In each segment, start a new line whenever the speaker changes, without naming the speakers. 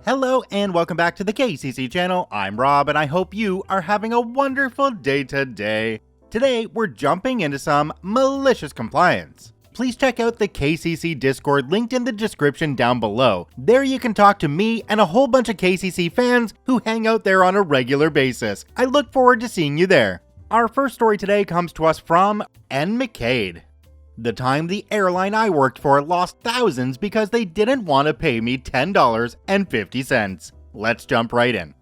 Hello and welcome back to the KCC channel. I'm Rob and I hope you are having a wonderful day today. Today we're jumping into some malicious compliance. Please check out the KCC Discord linked in the description down below. There you can talk to me and a whole bunch of KCC fans who hang out there on a regular basis. I look forward to seeing you there. Our first story today comes to us from N. McCade. The time the airline I worked for lost thousands because they didn't want to pay me $10.50. Let's jump right in.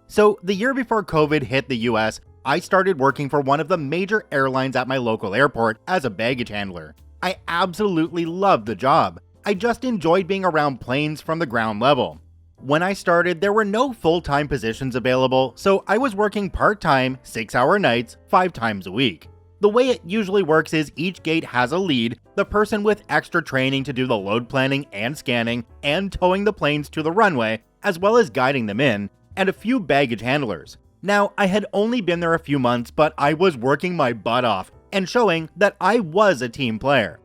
So, the year before COVID hit the US, I started working for one of the major airlines at my local airport as a baggage handler. I absolutely loved the job. I just enjoyed being around planes from the ground level. When I started, there were no full-time positions available, so I was working part-time, 6-hour nights, 5 times a week. The way it usually works is each gate has a lead, the person with extra training to do the load planning and scanning and towing the planes to the runway, as well as guiding them in, and a few baggage handlers. Now, I had only been there a few months, but I was working my butt off and showing that I was a team player.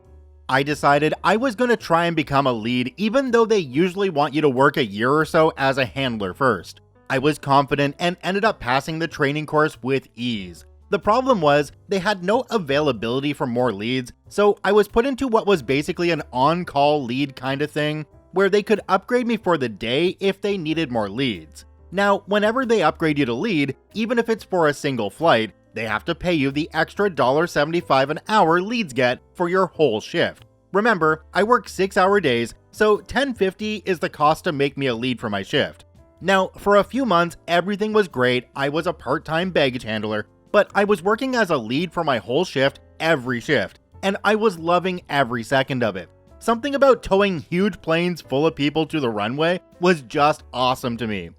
I decided I was going to try and become a lead even though they usually want you to work a year or so as a handler first. I was confident and ended up passing the training course with ease. The problem was, they had no availability for more leads, so I was put into what was basically an on-call lead kind of thing, where they could upgrade me for the day if they needed more leads. Now, whenever they upgrade you to lead, even if it's for a single flight, they have to pay you the extra $1.75 an hour leads get for your whole shift. Remember, I work 6-hour days, so $10.50 is the cost to make me a lead for my shift. Now, for a few months, everything was great. I was a part-time baggage handler, but I was working as a lead for my whole shift, every shift, and I was loving every second of it. Something about towing huge planes full of people to the runway was just awesome to me.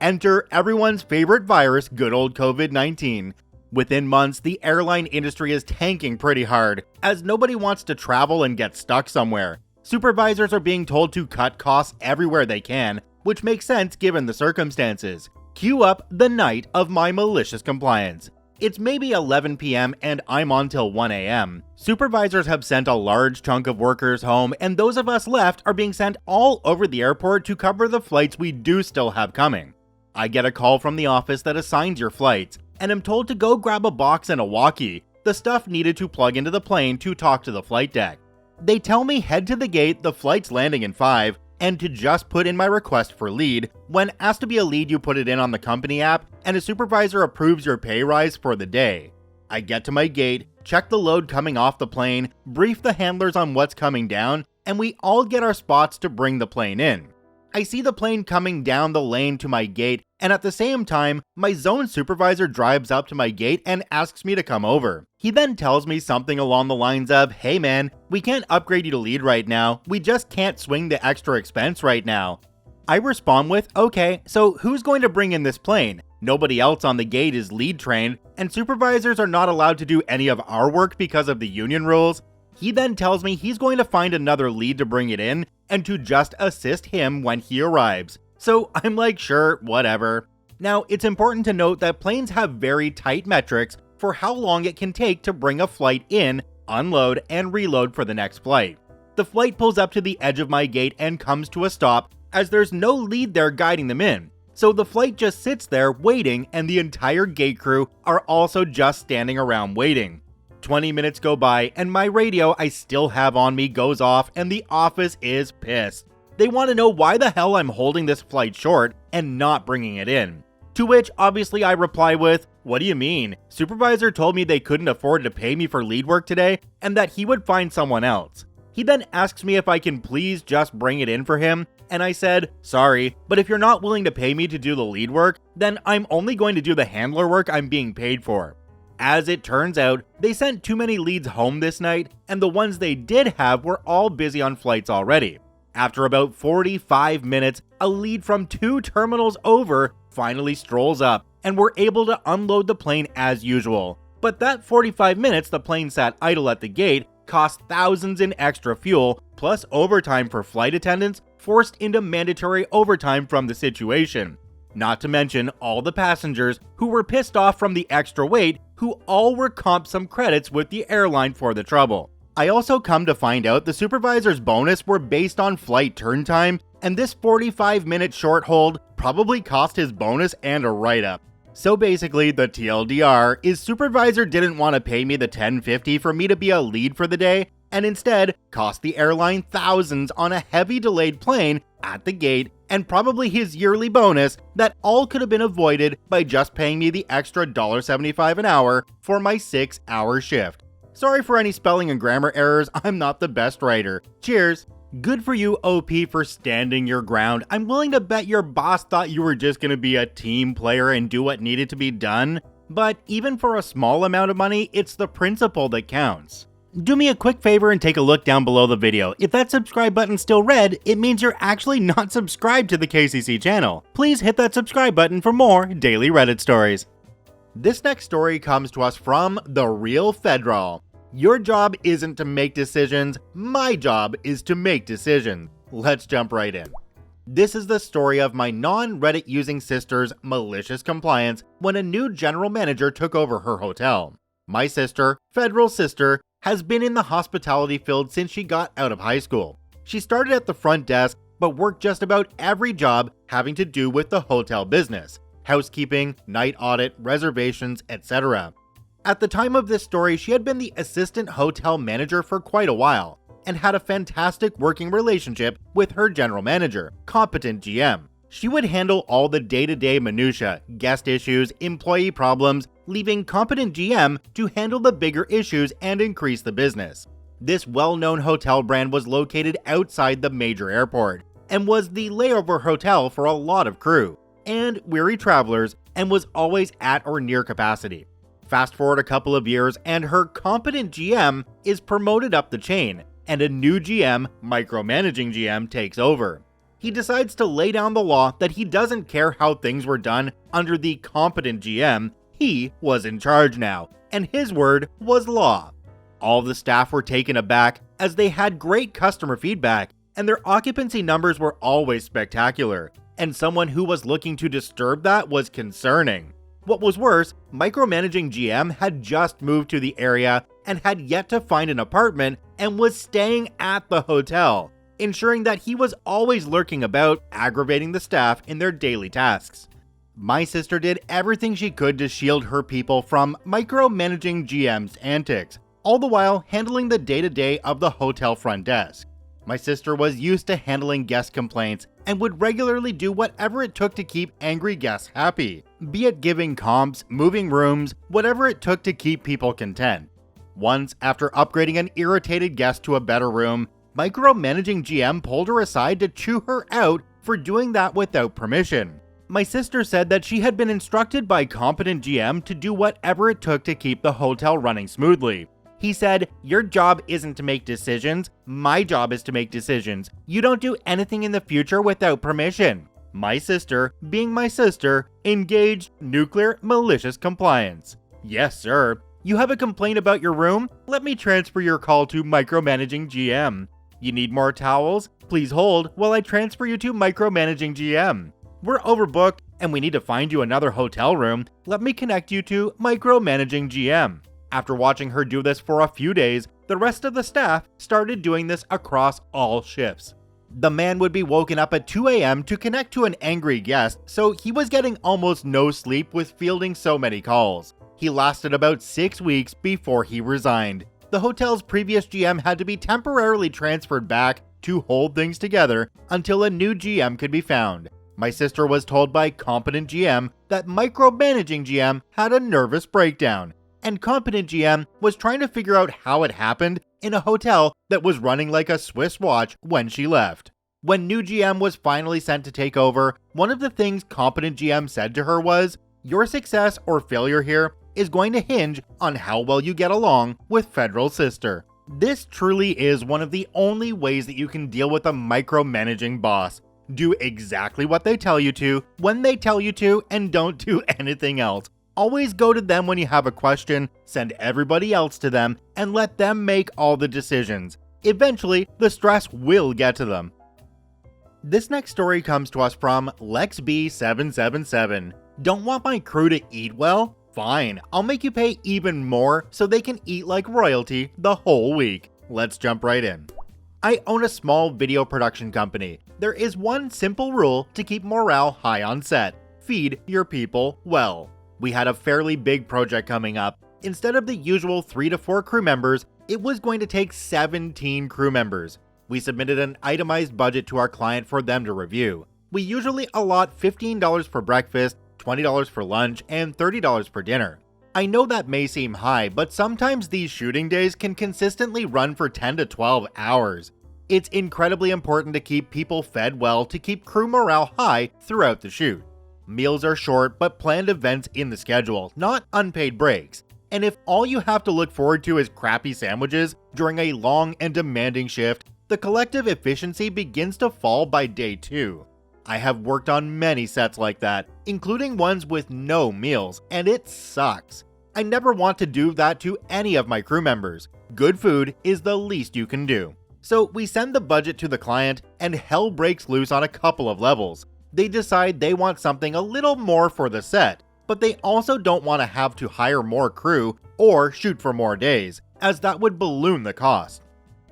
Enter everyone's favorite virus, good old COVID-19. Within months, the airline industry is tanking pretty hard, as nobody wants to travel and get stuck somewhere. Supervisors are being told to cut costs everywhere they can, which makes sense given the circumstances. Cue up the night of my malicious compliance. It's maybe 11 p.m. and I'm on till 1 a.m. Supervisors have sent a large chunk of workers home, and those of us left are being sent all over the airport to cover the flights we do still have coming. I get a call from the office that assigns your flights, and am told to go grab a box and a walkie, the stuff needed to plug into the plane to talk to the flight deck. They tell me head to the gate, the flight's landing in 5, and to just put in my request for lead. When asked to be a lead, you put it in on the company app, and a supervisor approves your pay rise for the day. I get to my gate, check the load coming off the plane, brief the handlers on what's coming down, and we all get our spots to bring the plane in. I see the plane coming down the lane to my gate, and at the same time, my zone supervisor drives up to my gate and asks me to come over. He then tells me something along the lines of, "Hey man, we can't upgrade you to lead right now, we just can't swing the extra expense right now." I respond with, "Okay, so who's going to bring in this plane? Nobody else on the gate is lead trained, and supervisors are not allowed to do any of our work because of the union rules." He then tells me he's going to find another lead to bring it in, and to just assist him when he arrives. So I'm like, sure, whatever. Now, it's important to note that planes have very tight metrics for how long it can take to bring a flight in, unload, and reload for the next flight. The flight pulls up to the edge of my gate and comes to a stop, as there's no lead there guiding them in. So the flight just sits there waiting, and the entire gate crew are also just standing around waiting. 20 minutes go by, and my radio I still have on me goes off, and the office is pissed. They want to know why the hell I'm holding this flight short and not bringing it in. To which obviously I reply with, "What do you mean? Supervisor told me they couldn't afford to pay me for lead work today and that he would find someone else." He then asks me if I can please just bring it in for him, and I said, "Sorry, but if you're not willing to pay me to do the lead work, then I'm only going to do the handler work I'm being paid for." As it turns out, they sent too many leads home this night, and the ones they did have were all busy on flights already. After about 45 minutes, a lead from 2 terminals over finally strolls up, and we're able to unload the plane as usual. But that 45 minutes the plane sat idle at the gate cost thousands in extra fuel, plus overtime for flight attendants forced into mandatory overtime from the situation. Not to mention all the passengers who were pissed off from the extra wait, who all were comped some credits with the airline for the trouble. I also come to find out the supervisor's bonus were based on flight turn time, and this 45-minute short hold probably cost his bonus and a write-up. So basically, the TLDR is supervisor didn't want to pay me the $10.50 for me to be a lead for the day, and instead cost the airline thousands on a heavy delayed plane at the gate and probably his yearly bonus that all could have been avoided by just paying me the extra $1.75 an hour for my 6-hour shift. Sorry for any spelling and grammar errors, I'm not the best writer. Cheers! Good for you, OP, for standing your ground. I'm willing to bet your boss thought you were just gonna be a team player and do what needed to be done. But even for a small amount of money, it's the principle that counts. Do me a quick favor and take a look down below the video. If that subscribe button's still red, it means you're actually not subscribed to the KCC channel. Please hit that subscribe button for more daily Reddit stories. This next story comes to us from The Real Federal. Your job isn't to make decisions, my job is to make decisions. Let's jump right in. This is the story of my non-Reddit using sister's malicious compliance when a new general manager took over her hotel. My sister, federal sister, has been in the hospitality field since she got out of high school. She started at the front desk, but worked just about every job having to do with the hotel business: housekeeping, night audit, reservations, etc. At the time of this story, she had been the assistant hotel manager for quite a while, and had a fantastic working relationship with her general manager, competent GM. She would handle all the day-to-day minutiae, guest issues, employee problems, leaving competent GM to handle the bigger issues and increase the business. This well-known hotel brand was located outside the major airport, and was the layover hotel for a lot of crew and weary travelers, and was always at or near capacity. Fast forward a couple of years, and her competent GM is promoted up the chain, and a new GM, micromanaging GM, takes over. He decides to lay down the law that he doesn't care how things were done under the competent GM, he was in charge now, and his word was law. All the staff were taken aback as they had great customer feedback, and their occupancy numbers were always spectacular, and someone who was looking to disturb that was concerning. What was worse, micromanaging GM had just moved to the area and had yet to find an apartment and was staying at the hotel, ensuring that he was always lurking about, aggravating the staff in their daily tasks. My sister did everything she could to shield her people from micromanaging GM's antics, all the while handling the day-to-day of the hotel front desk. My sister was used to handling guest complaints and would regularly do whatever it took to keep angry guests happy, be it giving comps, moving rooms, whatever it took to keep people content. Once, after upgrading an irritated guest to a better room, micromanaging GM pulled her aside to chew her out for doing that without permission. My sister said that she had been instructed by competent GM to do whatever it took to keep the hotel running smoothly. He said, "Your job isn't to make decisions, my job is to make decisions. You don't do anything in the future without permission." My sister, being my sister, engaged nuclear malicious compliance. Yes, sir. You have a complaint about your room? Let me transfer your call to micromanaging GM. You need more towels? Please hold while I transfer you to micromanaging GM. We're overbooked and we need to find you another hotel room. Let me connect you to micromanaging GM. After watching her do this for a few days, the rest of the staff started doing this across all shifts. The man would be woken up at 2 a.m. to connect to an angry guest, so he was getting almost no sleep with fielding so many calls. He lasted about 6 weeks before he resigned. The hotel's previous GM had to be temporarily transferred back to hold things together until a new GM could be found. My sister was told by competent GM that micromanaging GM had a nervous breakdown, and competent GM was trying to figure out how it happened in a hotel that was running like a Swiss watch when she left. When new GM was finally sent to take over, one of the things competent GM said to her was, "Your success or failure here is going to hinge on how well you get along with federal sister." This truly is one of the only ways that you can deal with a micromanaging boss. Do exactly what they tell you to, when they tell you to, and don't do anything else. Always go to them when you have a question, send everybody else to them, and let them make all the decisions. Eventually, the stress will get to them. This next story comes to us from LexB777. Don't want my crew to eat well? Fine, I'll make you pay even more so they can eat like royalty the whole week. Let's jump right in. I own a small video production company. there is one simple rule to keep morale high on set: feed your people well. We had a fairly big project coming up. Instead of the usual 3 to 4 crew members, it was going to take 17 crew members. We submitted an itemized budget to our client for them to review. We usually allot $15 for breakfast, $20 for lunch, and $30 for dinner. I know that may seem high, but sometimes these shooting days can consistently run for 10 to 12 hours. It's incredibly important to keep people fed well to keep crew morale high throughout the shoot. Meals are short but planned events in the schedule, not unpaid breaks. And if all you have to look forward to is crappy sandwiches during a long and demanding shift, the collective efficiency begins to fall by day 2. I have worked on many sets like that, including ones with no meals, and it sucks. I never want to do that to any of my crew members. Good food is the least you can do. So we send the budget to the client, and hell breaks loose on a couple of levels. They decide they want something a little more for the set, but they also don't want to have to hire more crew or shoot for more days, as that would balloon the cost.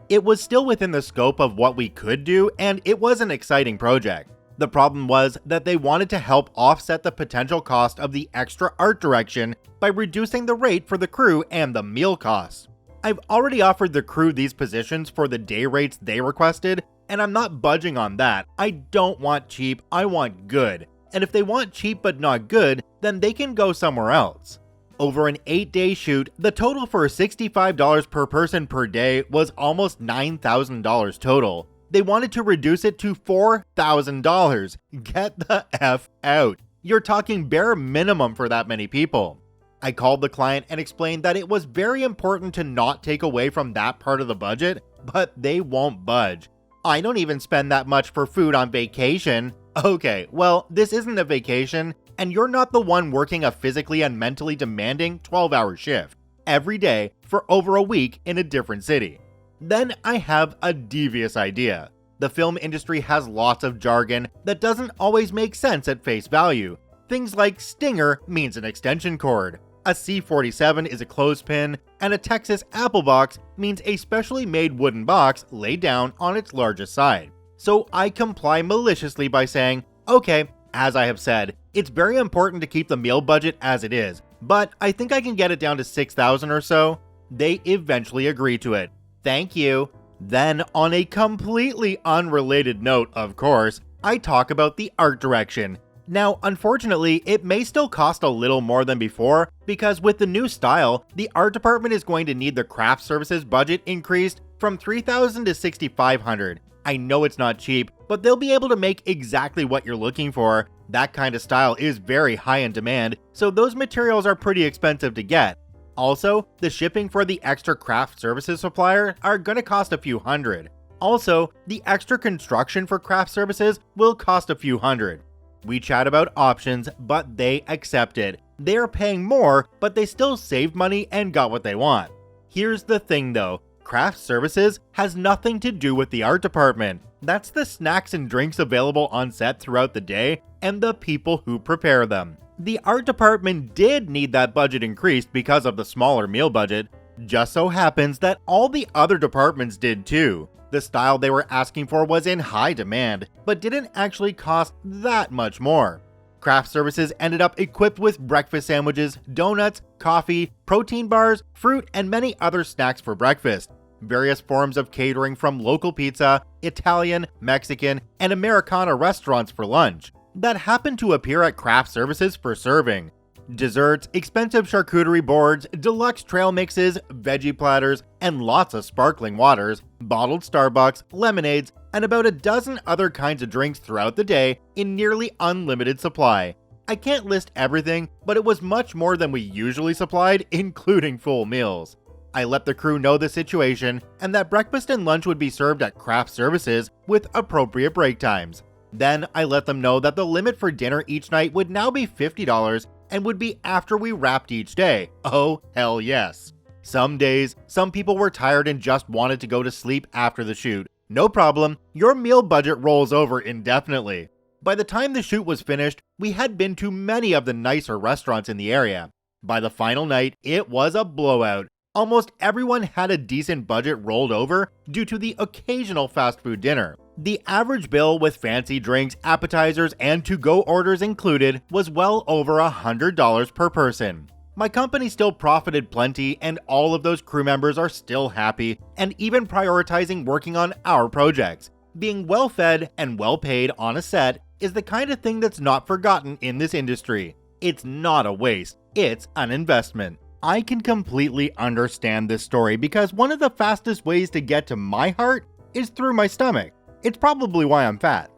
It was still within the scope of what we could do, and it was an exciting project. The problem was that they wanted to help offset the potential cost of the extra art direction by reducing the rate for the crew and the meal costs. I've already offered the crew these positions for the day rates they requested, and I'm not budging on that. I don't want cheap, I want good. And if they want cheap but not good, then they can go somewhere else. Over an 8-day shoot, the total for $65 per person per day was almost $9,000 total. They wanted to reduce it to $4,000. Get the F out. You're talking bare minimum for that many people. I called the client and explained that it was very important to not take away from that part of the budget, but they won't budge. I don't even spend that much for food on vacation. Okay, well, this isn't a vacation, and you're not the one working a physically and mentally demanding 12-hour shift every day for over a week in a different city. Then I have a devious idea. The film industry has lots of jargon that doesn't always make sense at face value. Things like stinger means an extension cord, a C-47 is a clothespin, and a Texas apple box means a specially made wooden box laid down on its largest side. So I comply maliciously by saying, okay, as I have said, it's very important to keep the meal budget as it is, but I think I can get it down to $6,000 or so. They eventually agree to it. Thank you. Then, on a completely unrelated note, of course, I talk about the art direction. Now, unfortunately, it may still cost a little more than before, because with the new style, the art department is going to need the craft services budget increased from $3,000 to $6,500. I know it's not cheap, but they'll be able to make exactly what you're looking for. That kind of style is very high in demand, so those materials are pretty expensive to get. Also, the shipping for the extra craft services supplier are gonna cost a few hundred. Also, the extra construction for craft services will cost a few hundred. We chat about options, but they accepted. They are paying more, but they still saved money and got what they want. Here's the thing though, craft services has nothing to do with the art department. That's the snacks and drinks available on set throughout the day and the people who prepare them. The art department did need that budget increased because of the smaller meal budget. Just so happens that all the other departments did too. The style they were asking for was in high demand, but didn't actually cost that much more. Craft services ended up equipped with breakfast sandwiches, donuts, coffee, protein bars, fruit, and many other snacks for breakfast. Various forms of catering from local pizza, Italian, Mexican, and Americana restaurants for lunch that happened to appear at craft services for serving. Desserts, expensive charcuterie boards, deluxe trail mixes, veggie platters, and lots of sparkling waters, bottled Starbucks, lemonades, and about a dozen other kinds of drinks throughout the day in nearly unlimited supply. I can't list everything, but it was much more than we usually supplied, including full meals. I let the crew know the situation and that breakfast and lunch would be served at craft services with appropriate break times. Then I let them know that the limit for dinner each night would now be $50 and would be after we wrapped each day. Oh, hell yes. Some days, some people were tired and just wanted to go to sleep after the shoot. No problem, your meal budget rolls over indefinitely. By the time the shoot was finished, we had been to many of the nicer restaurants in the area. By the final night, it was a blowout. Almost everyone had a decent budget rolled over due to the occasional fast food dinner. The average bill with fancy drinks, appetizers, and to-go orders included was well over $100 per person. My company still profited plenty, and all of those crew members are still happy and even prioritizing working on our projects. Being well-fed and well-paid on a set is the kind of thing that's not forgotten in this industry. It's not a waste, it's an investment. I can completely understand this story because one of the fastest ways to get to my heart is through my stomach. It's probably why I'm fat.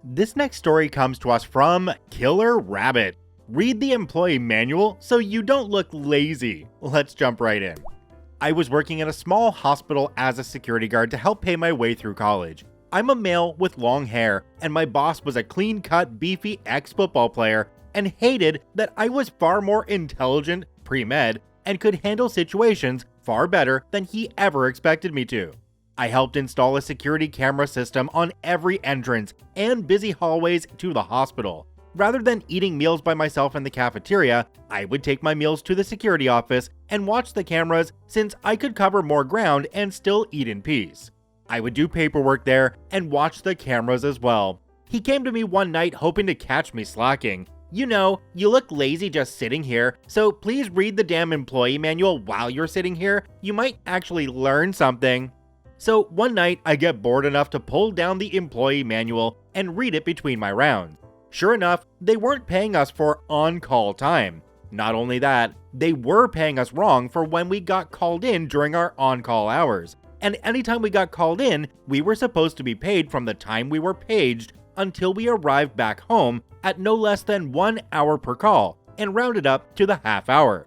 This next story comes to us from Killer Rabbit. Read the employee manual so you don't look lazy. Let's jump right in. I was working in a small hospital as a security guard to help pay my way through college. I'm a male with long hair, and my boss was a clean-cut, beefy ex-football player and hated that I was far more intelligent, pre-med, and could handle situations far better than he ever expected me to. I helped install a security camera system on every entrance and busy hallways to the hospital. Rather than eating meals by myself in the cafeteria, I would take my meals to the security office and watch the cameras since I could cover more ground and still eat in peace. I would do paperwork there and watch the cameras as well. He came to me one night hoping to catch me slacking. You know, you look lazy just sitting here, so please read the damn employee manual while you're sitting here. You might actually learn something. So one night, I get bored enough to pull down the employee manual and read it between my rounds. Sure enough, they weren't paying us for on-call time. Not only that, they were paying us wrong for when we got called in during our on-call hours. And anytime we got called in, we were supposed to be paid from the time we were paged until we arrived back home at no less than 1 hour per call, and rounded up to the half hour.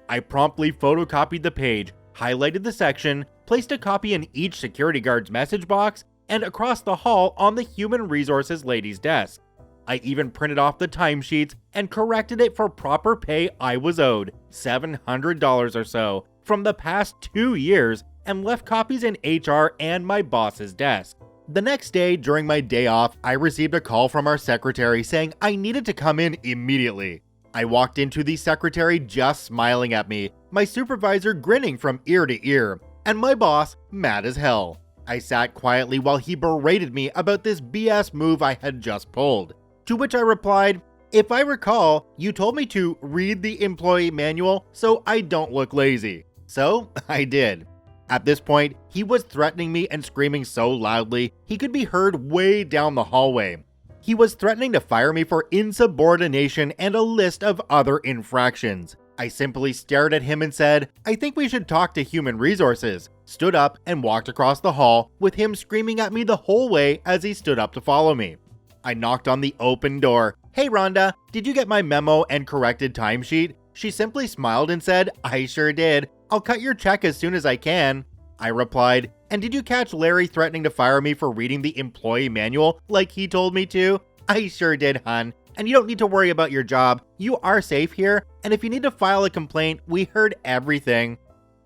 I promptly photocopied the page, highlighted the section, placed a copy in each security guard's message box, and across the hall on the human resources lady's desk. I even printed off the timesheets and corrected it for proper pay I was owed, $700 or so, from the past 2 years, and left copies in HR and my boss's desk. The next day, during my day off, I received a call from our secretary saying I needed to come in immediately. I walked into the secretary just smiling at me, my supervisor grinning from ear to ear, and my boss mad as hell. I sat quietly while he berated me about this BS move I had just pulled. To which I replied, "If I recall, you told me to read the employee manual so I don't look lazy." So I did. At this point, he was threatening me and screaming so loudly he could be heard way down the hallway. He was threatening to fire me for insubordination and a list of other infractions. I simply stared at him and said, "I think we should talk to human resources," stood up and walked across the hall with him screaming at me the whole way as he stood up to follow me. I knocked on the open door. "Hey Rhonda, did you get my memo and corrected timesheet?" She simply smiled and said, "I sure did. I'll cut your check as soon as I can." I replied, "And did you catch Larry threatening to fire me for reading the employee manual like he told me to?" "I sure did, hun. And you don't need to worry about your job. You are safe here, and if you need to file a complaint, we heard everything."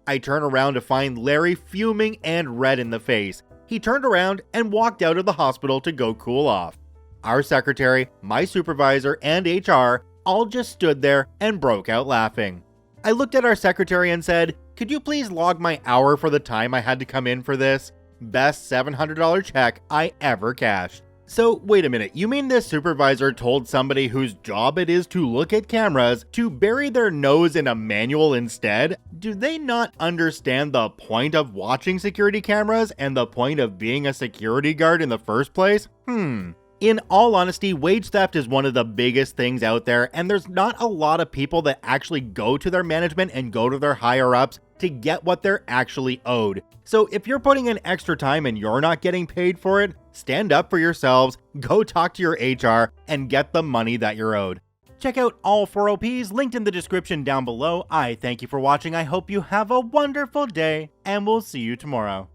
I turn around to find Larry fuming and red in the face. He turned around and walked out of the hospital to go cool off. Our secretary, my supervisor, and HR all just stood there and broke out laughing. I looked at our secretary and said, "Could you please log my hour for the time I had to come in for this? Best $700 check I ever cashed." So wait a minute, you mean this supervisor told somebody whose job it is to look at cameras to bury their nose in a manual instead? Do they not understand the point of watching security cameras and the point of being a security guard in the first place? In all honesty, wage theft is one of the biggest things out there, and there's not a lot of people that actually go to their management and go to their higher ups to get what they're actually owed. So if you're putting in extra time and you're not getting paid for it, stand up for yourselves, go talk to your HR, and get the money that you're owed. Check out all 4 OPs linked in the description down below. I thank you for watching. I hope you have a wonderful day, and we'll see you tomorrow.